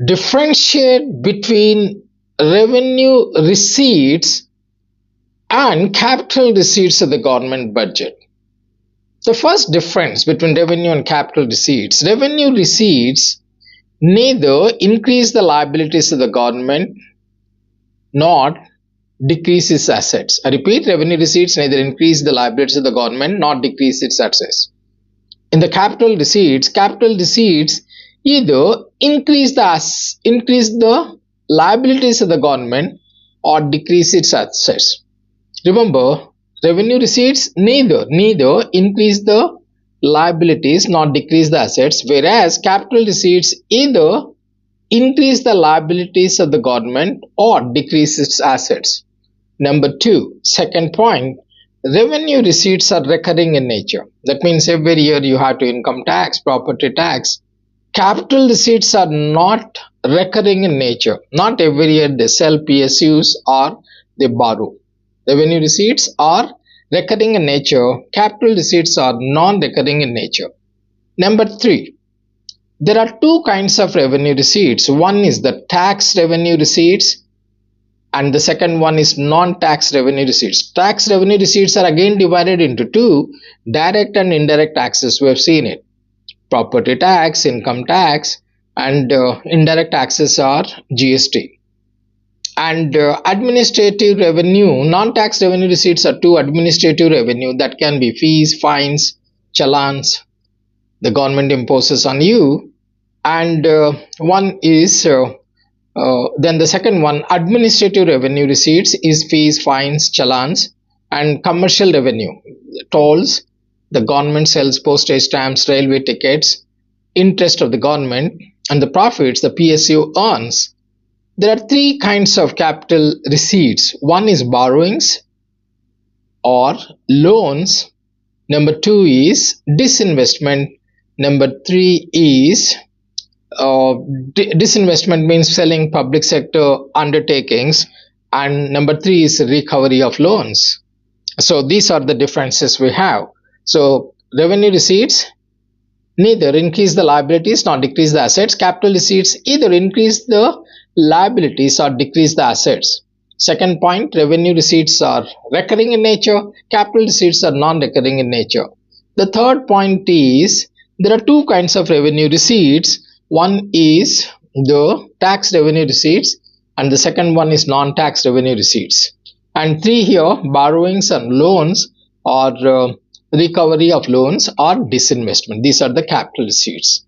differentiate between revenue receipts and capital receipts of the government budget. The first difference between revenue and capital revenue receipts neither increase the liabilities of the government nor decrease its assets. I repeat, revenue receipts neither increase the liabilities of the government nor decrease its assets. In the capital receipts either increase the liabilities of the government or decrease its assets. Remember, revenue receipts neither increase the liabilities nor decrease the assets, whereas capital receipts either increase the liabilities of the government or decrease its assets. Number two, second point, revenue receipts are recurring in nature. That means every year you have to income tax, property tax. Capital receipts are not recurring in nature. Not every year they sell PSUs or they borrow. Revenue receipts are recurring in nature. Capital receipts are non-recurring in nature. Number three, there are two kinds of revenue receipts. One is the tax revenue receipts and the second one is non-tax revenue receipts. Tax revenue receipts are again divided into two, direct and indirect taxes. We have seen it. Property tax, income tax, and indirect taxes are GST. And administrative revenue, non-tax revenue receipts are two administrative revenue that can be fees, fines, challans the government imposes on you, and one is then the second one, administrative revenue receipts, is fees, fines, challans, and commercial revenue, tolls, the government sells postage stamps, railway tickets, interest of the government, and the profits the PSU earns. There are three kinds of capital receipts. One is borrowings or loans. Number two is disinvestment. Number three is disinvestment means selling public sector undertakings, and number three is recovery of loans. So these are the differences we have. So revenue receipts neither increase the liabilities nor decrease the assets. Capital receipts either increase the liabilities or decrease the assets. Second point, revenue receipts are recurring in nature. Capital receipts are non-recurring in nature. The third point is there are two kinds of revenue receipts. One is the tax revenue receipts and the second one is non-tax revenue receipts. And three here, borrowings and loans or recovery of loans or disinvestment. These are the capital receipts.